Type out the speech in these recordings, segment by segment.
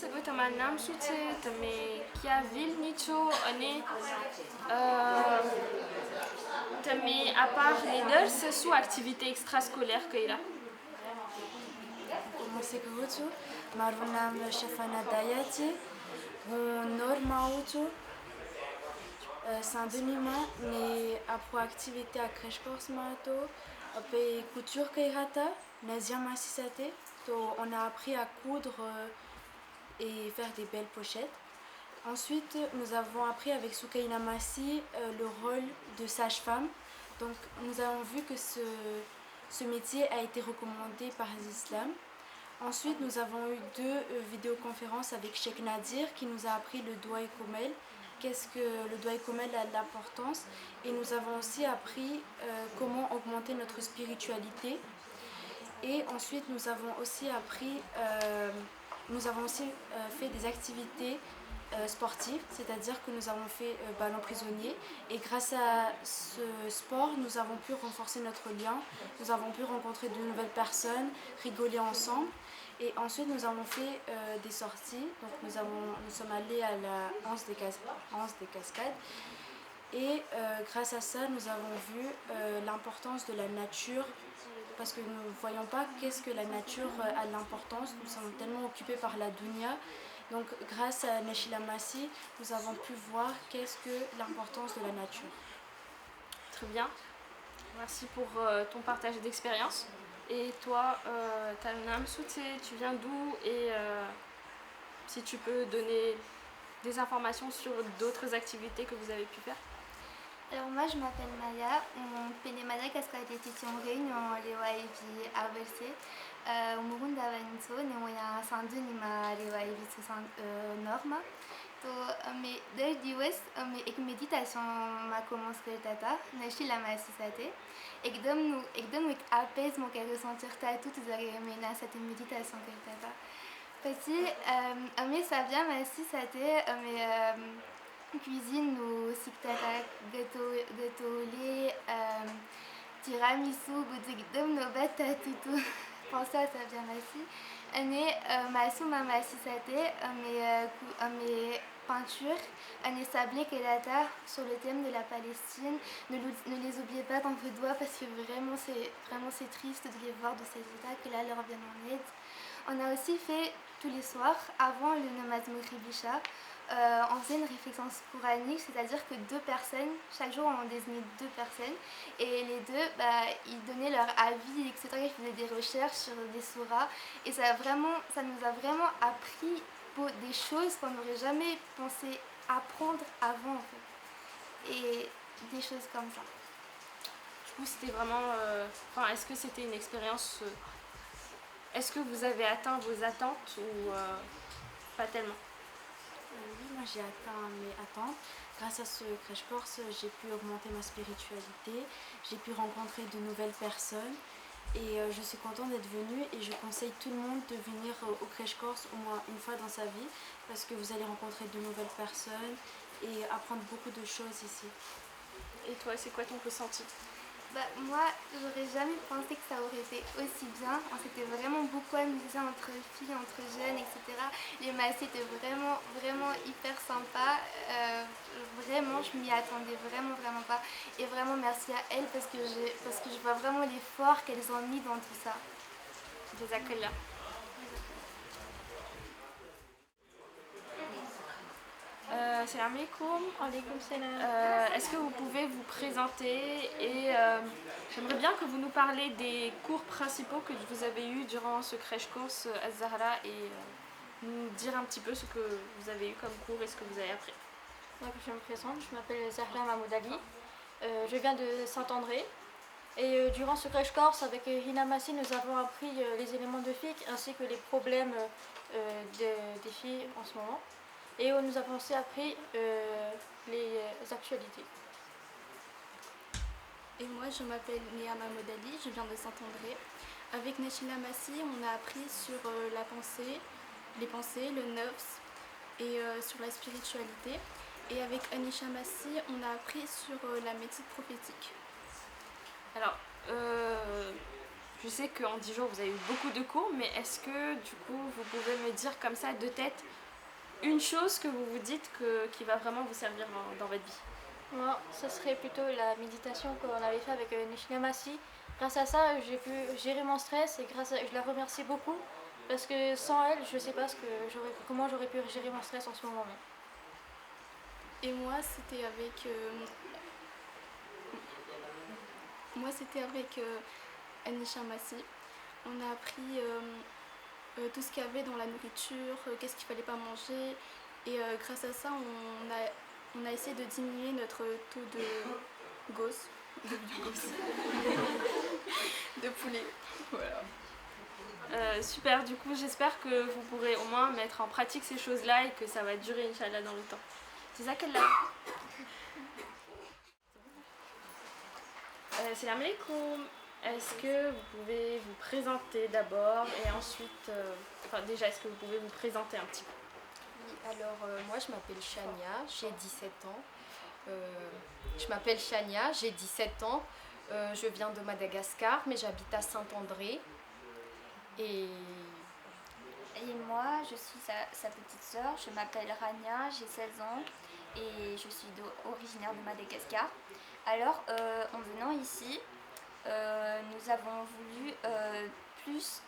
segue tamanam sute tame kiavil nicho ane tame à part les deux ce sont activités extrascolaires qu'il a. Commencer que vous marvonam chefana dayati norma auto Saint-Denis mais après activité à crèche course mato après couture kairata nazia massisate on a appris à coudre et faire des belles pochettes. Ensuite, nous avons appris avec Soukaina Massi le rôle de sage-femme. Donc, nous avons vu que ce métier a été recommandé par l'islam. Ensuite, nous avons eu deux vidéoconférences avec Sheikh Nadir qui nous a appris le doigt et Komel. Qu'est-ce que le doigt et Komel a de l'importance. Et nous avons aussi appris comment augmenter notre spiritualité. Et ensuite, nous avons aussi appris, fait des activités sportives, c'est-à-dire que nous avons fait ballon prisonnier. Et grâce à ce sport, nous avons pu renforcer notre lien, nous avons pu rencontrer de nouvelles personnes, rigoler ensemble. Et ensuite, nous avons fait des sorties. Donc, nous sommes allés à la Anse des Cascades. Et grâce à ça, nous avons vu l'importance de la nature, parce que nous ne voyons pas qu'est-ce que la nature a de l'importance. Nous sommes tellement occupés par la dunya. Donc grâce à Neshila Massi, nous avons pu voir qu'est-ce que l'importance de la nature. Très bien. Merci pour ton partage d'expérience. Et toi, Talnam Soute, tu viens d'où? Et si tu peux donner des informations sur d'autres activités que vous avez pu faire? Alors moi je m'appelle Maya, on pene Madagascar Titi en réunion lewa evi arverse umurunda vanso ne moya sandu ni ma lewa evi norma to mais dès du ouest mais ek méditation ma commence que tata nashi la masisate ek dom ek apaise mon qu'elle ressentir ta tout mais là cette méditation que tata petit mais ça vient masisate mais cuisine nous siktara gâteau lait tiramisu boutique d'homme nos batates tout pour ça vient massi année masu mama sisate mes peintures année sablé kelata sur le thème de la Palestine. Ne les oubliez pas dans vos doigts parce que vraiment c'est triste de les voir de ces états que là leur viennent en aide. On a aussi fait tous les soirs avant le Namaz Mokribisha. On faisait une réflexion coranique, c'est-à-dire que deux personnes, chaque jour on désignait deux personnes et les deux ils donnaient leur avis, etc. Ils faisaient des recherches sur des surahs et ça nous a vraiment appris des choses qu'on n'aurait jamais pensé apprendre avant en fait. Et des choses comme ça. Du coup c'était vraiment... est-ce que c'était une expérience... Est-ce que vous avez atteint vos attentes ou pas tellement? Oui, moi j'ai atteint mes attentes. Grâce à ce crash course, j'ai pu augmenter ma spiritualité, j'ai pu rencontrer de nouvelles personnes et je suis contente d'être venue et je conseille tout le monde de venir au crash course au moins une fois dans sa vie parce que vous allez rencontrer de nouvelles personnes et apprendre beaucoup de choses ici. Et toi, c'est quoi ton ressenti? Moi, j'aurais jamais pensé que ça aurait été aussi bien. On s'était vraiment beaucoup amusé entre filles, entre jeunes, etc. Les massés étaient vraiment hyper sympas. Vraiment, je m'y attendais vraiment pas. Et vraiment merci à elles parce que je vois vraiment l'effort qu'elles ont mis dans tout ça. Des accueils. Salam alaikum. Est-ce que vous pouvez vous présenter et j'aimerais bien que vous nous parlez des cours principaux que vous avez eus durant ce crash course Az-Zahra et nous dire un petit peu ce que vous avez eu comme cours et ce que vous avez appris. Donc, je me présente, je m'appelle Zahra Mahmoudali, je viens de Saint-André et durant ce crash course avec Hina Massi nous avons appris les éléments de fiqh ainsi que les problèmes des filles en ce moment. Et nous avons aussi appris les actualités. Et moi, je m'appelle Néa Mahmoudali, je viens de Saint-André. Avec Neshila Massi, on a appris sur la pensée, les pensées, le nafs et sur la spiritualité. Et avec Anisha Massi, on a appris sur la médecine prophétique. Alors, je sais qu'en 10 jours vous avez eu beaucoup de cours, mais est-ce que du coup vous pouvez me dire comme ça de tête une chose que vous vous dites qui va vraiment vous servir dans votre vie? Moi, ça serait plutôt la méditation qu'on avait fait avec Nishina Massi. Grâce à ça, j'ai pu gérer mon stress et je la remercie beaucoup parce que sans elle, je ne sais pas comment j'aurais pu gérer mon stress en ce moment même. Et moi, c'était avec Anisha Massi. On a appris tout ce qu'il y avait dans la nourriture, qu'est-ce qu'il fallait pas manger. Et grâce à ça, on a essayé de diminuer notre taux de gosses, de poulet. Voilà. Super, du coup j'espère que vous pourrez au moins mettre en pratique ces choses-là et que ça va durer Inch'Allah dans le temps. C'est ça qu'elle a. Salam alaikum. Est-ce que vous pouvez vous présenter d'abord et ensuite, déjà est-ce que vous pouvez vous présenter un petit peu? Oui, alors moi je m'appelle Chania, j'ai 17 ans. Je m'appelle Chania, j'ai 17 ans. Je viens de Madagascar, mais j'habite à Saint-André. Et moi, je suis sa petite sœur, je m'appelle Rania, j'ai 16 ans et je suis originaire de Madagascar. Alors, en venant ici, nous avons voulu plus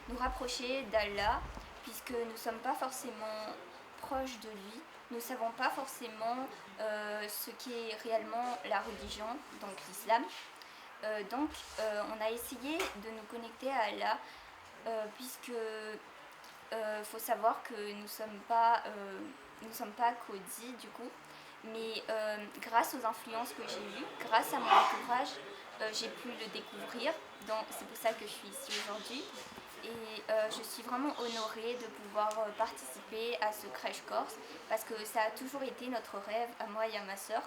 nous rapprocher d'Allah, puisque nous ne sommes pas forcément proches de lui. Nous ne savons pas forcément ce qu'est réellement la religion, donc l'islam. Donc, on a essayé de nous connecter à Allah, puisque faut savoir que nous ne sommes pas Kodi du coup, mais grâce aux influences que j'ai eues, grâce à mon entourage, j'ai pu le découvrir. Donc c'est pour ça que je suis ici aujourd'hui. Et je suis vraiment honorée de pouvoir participer à ce crash course parce que ça a toujours été notre rêve, à moi et à ma sœur.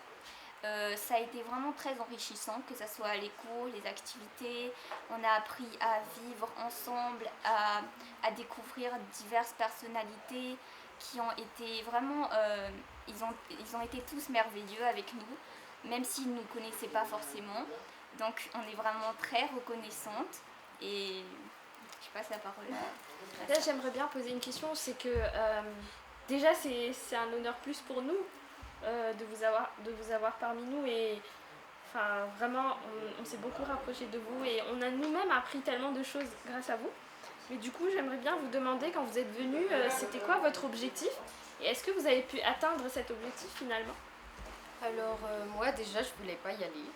Ça a été vraiment très enrichissant, que ce soit les cours, les activités. On a appris à vivre ensemble, à découvrir diverses personnalités qui ont été vraiment... ils ont été tous merveilleux avec nous, même s'ils ne nous connaissaient pas forcément. Donc on est vraiment très reconnaissante et je passe la parole à... Là j'aimerais bien poser une question, c'est que déjà c'est un honneur plus pour nous de vous avoir parmi nous et enfin vraiment on s'est beaucoup rapprochés de vous et on a nous-mêmes appris tellement de choses grâce à vous. Mais du coup j'aimerais bien vous demander quand vous êtes venus c'était quoi votre objectif et est-ce que vous avez pu atteindre cet objectif finalement? alors moi déjà je voulais pas y aller.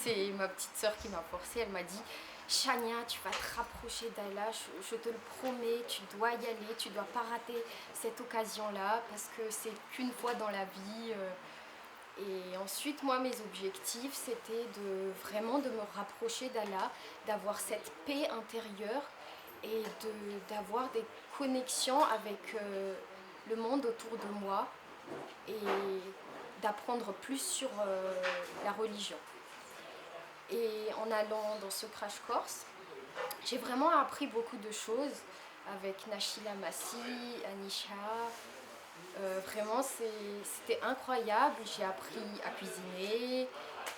C'est ma petite sœur qui m'a forcée, elle m'a dit Chania, tu vas te rapprocher d'Allah, je te le promets, tu dois y aller, tu dois pas rater cette occasion-là parce que c'est qu'une fois dans la vie. Et ensuite, moi, mes objectifs, c'était vraiment de me rapprocher d'Allah, d'avoir cette paix intérieure et d'avoir des connexions avec le monde autour de moi et d'apprendre plus sur la religion. Et en allant dans ce crash course, j'ai vraiment appris beaucoup de choses avec Nashila Massi, Anisha. Vraiment, c'était incroyable. J'ai appris à cuisiner,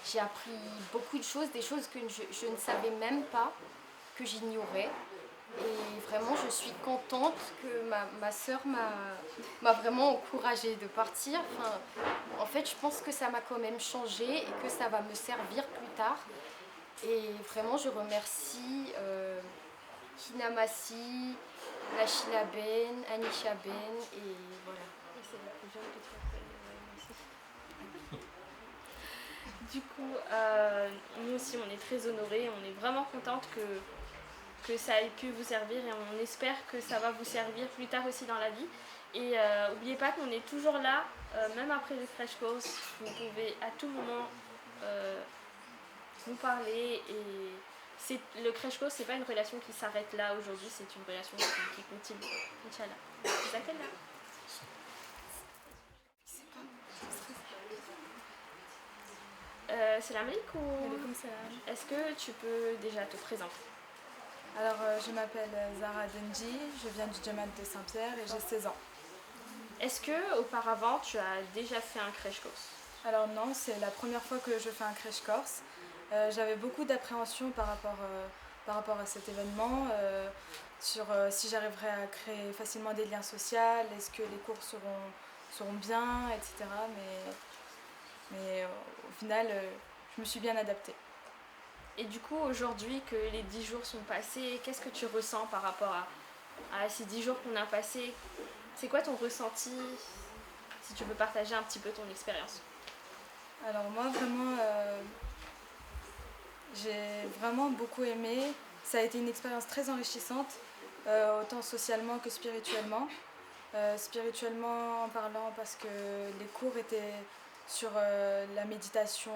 j'ai appris beaucoup de choses, des choses que je ne savais même pas, que j'ignorais. Et vraiment, je suis contente que ma sœur m'a vraiment encouragée de partir. Enfin, en fait, je pense que ça m'a quand même changé et que ça va me servir plus tard. Et vraiment, je remercie Hina Massi, Nashila Ben, Anisha Ben et voilà. Et c'est la plus jeune que tu appelles Merci. Du coup, nous aussi on est très honorés, on est vraiment contente que ça ait pu vous servir et on espère que ça va vous servir plus tard aussi dans la vie. Et n'oubliez pas qu'on est toujours là, même après le crash course, vous pouvez à tout moment nous parler et le crash course c'est pas une relation qui s'arrête là aujourd'hui, c'est une relation qui continue. Inch'Allah. C'est laquelle là? Salam alaikum. Est-ce que tu peux déjà te présenter? Alors, je m'appelle Zara Denji, je viens du Djemat de Saint-Pierre et j'ai 16 ans. Est-ce que auparavant tu as déjà fait un crash course? Alors non, c'est la première fois que je fais un crash course. J'avais beaucoup d'appréhension par par rapport à cet événement, sur si j'arriverai à créer facilement des liens sociaux, est-ce que les cours seront bien, etc. Mais au final, je me suis bien adaptée. Et du coup, aujourd'hui que les 10 jours sont passés, qu'est-ce que tu ressens par rapport à ces 10 jours qu'on a passés? C'est quoi ton ressenti, si tu peux partager un petit peu ton expérience? Alors moi, vraiment, j'ai vraiment beaucoup aimé. Ça a été une expérience très enrichissante, autant socialement que spirituellement. Spirituellement en parlant parce que les cours étaient sur la méditation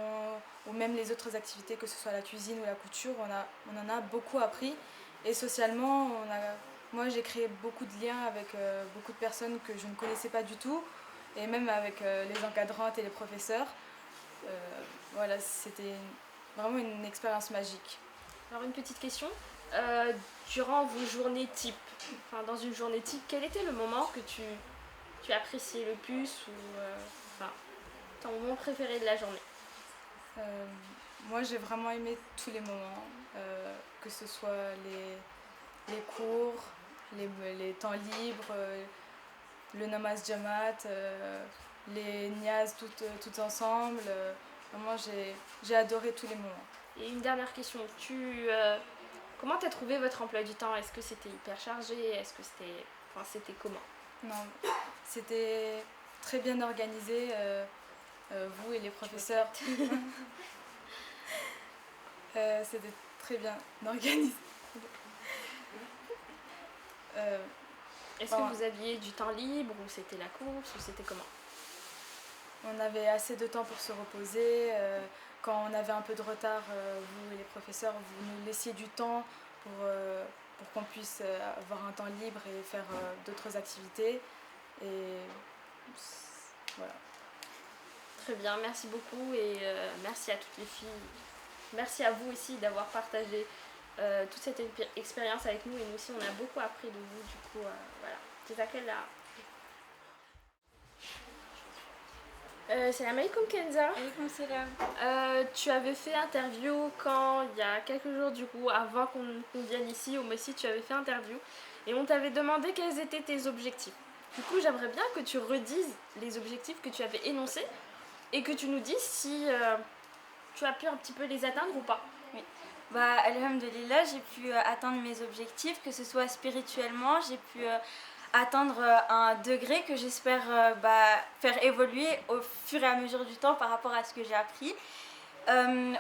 ou même les autres activités, que ce soit la cuisine ou la couture, on en a beaucoup appris. Et socialement, moi j'ai créé beaucoup de liens avec beaucoup de personnes que je ne connaissais pas du tout, et même avec les encadrantes et les professeurs. Voilà, c'était vraiment une expérience magique. Alors une petite question, durant vos journées type, enfin dans une journée type, quel était le moment que tu appréciais le plus ou ton moment préféré de la journée? Moi j'ai vraiment aimé tous les moments, que ce soit les cours, les temps libres, le namaz jamat, les niaz toutes ensemble. Vraiment j'ai adoré tous les moments. Et une dernière question, comment t'as trouvé votre emploi du temps? Est-ce que c'était hyper chargé? Est-ce que c'était comment? Non, c'était très bien organisé, vous et les professeurs. C'était très bien organisé. Est-ce que vous aviez du temps libre ou c'était la course ou c'était comment? On avait assez de temps pour se reposer. Quand on avait un peu de retard, vous et les professeurs, vous nous laissiez du temps pour qu'on puisse avoir un temps libre et faire d'autres activités. Et voilà. Très bien, merci beaucoup et merci à toutes les filles. Merci à vous aussi d'avoir partagé toute cette expérience avec nous, et nous aussi on a beaucoup appris de vous. Du coup, voilà. Jazakallah. Salam alaikum Kenza. Alaikum salam. Tu avais fait interview il y a quelques jours, du coup, avant qu'on vienne ici au Messie, tu avais fait interview et on t'avait demandé quels étaient tes objectifs. Du coup, j'aimerais bien que tu redises les objectifs que tu avais énoncés et que tu nous dises si tu as pu un petit peu les atteindre ou pas. Oui. Alhamdulillah, j'ai pu atteindre mes objectifs, que ce soit spirituellement, j'ai pu atteindre un degré que j'espère faire évoluer au fur et à mesure du temps par rapport à ce que j'ai appris.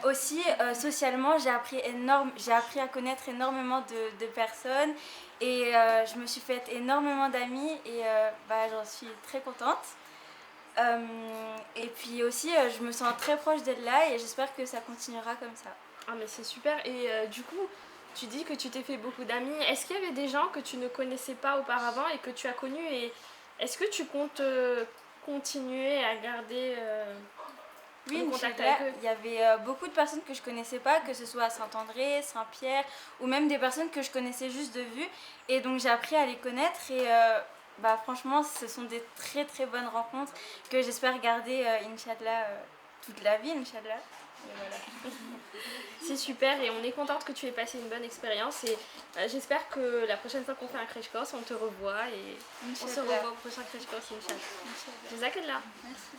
Aussi, socialement, j'ai appris à connaître énormément de personnes et je me suis fait énormément d'amis et j'en suis très contente. Et puis aussi, je me sens très proche d'Allah et j'espère que ça continuera comme ça. Ah mais c'est super. Et du coup, tu dis que tu t'es fait beaucoup d'amis. Est-ce qu'il y avait des gens que tu ne connaissais pas auparavant et que tu as connus, et est-ce que tu comptes continuer à garder oui, contact avec eux? Il y avait beaucoup de personnes que je connaissais pas, que ce soit à Saint-André, Saint-Pierre, ou même des personnes que je connaissais juste de vue. Et donc j'ai appris à les connaître et franchement, ce sont des très très bonnes rencontres que j'espère garder, Inch'Allah, toute la vie, Inch'Allah. Et voilà. C'est super et on est contente que tu aies passé une bonne expérience, et j'espère que la prochaine fois qu'on fait un crash course, on te revoit et on se revoit au prochain crash course, Inch'Allah. Jazakallah. Merci.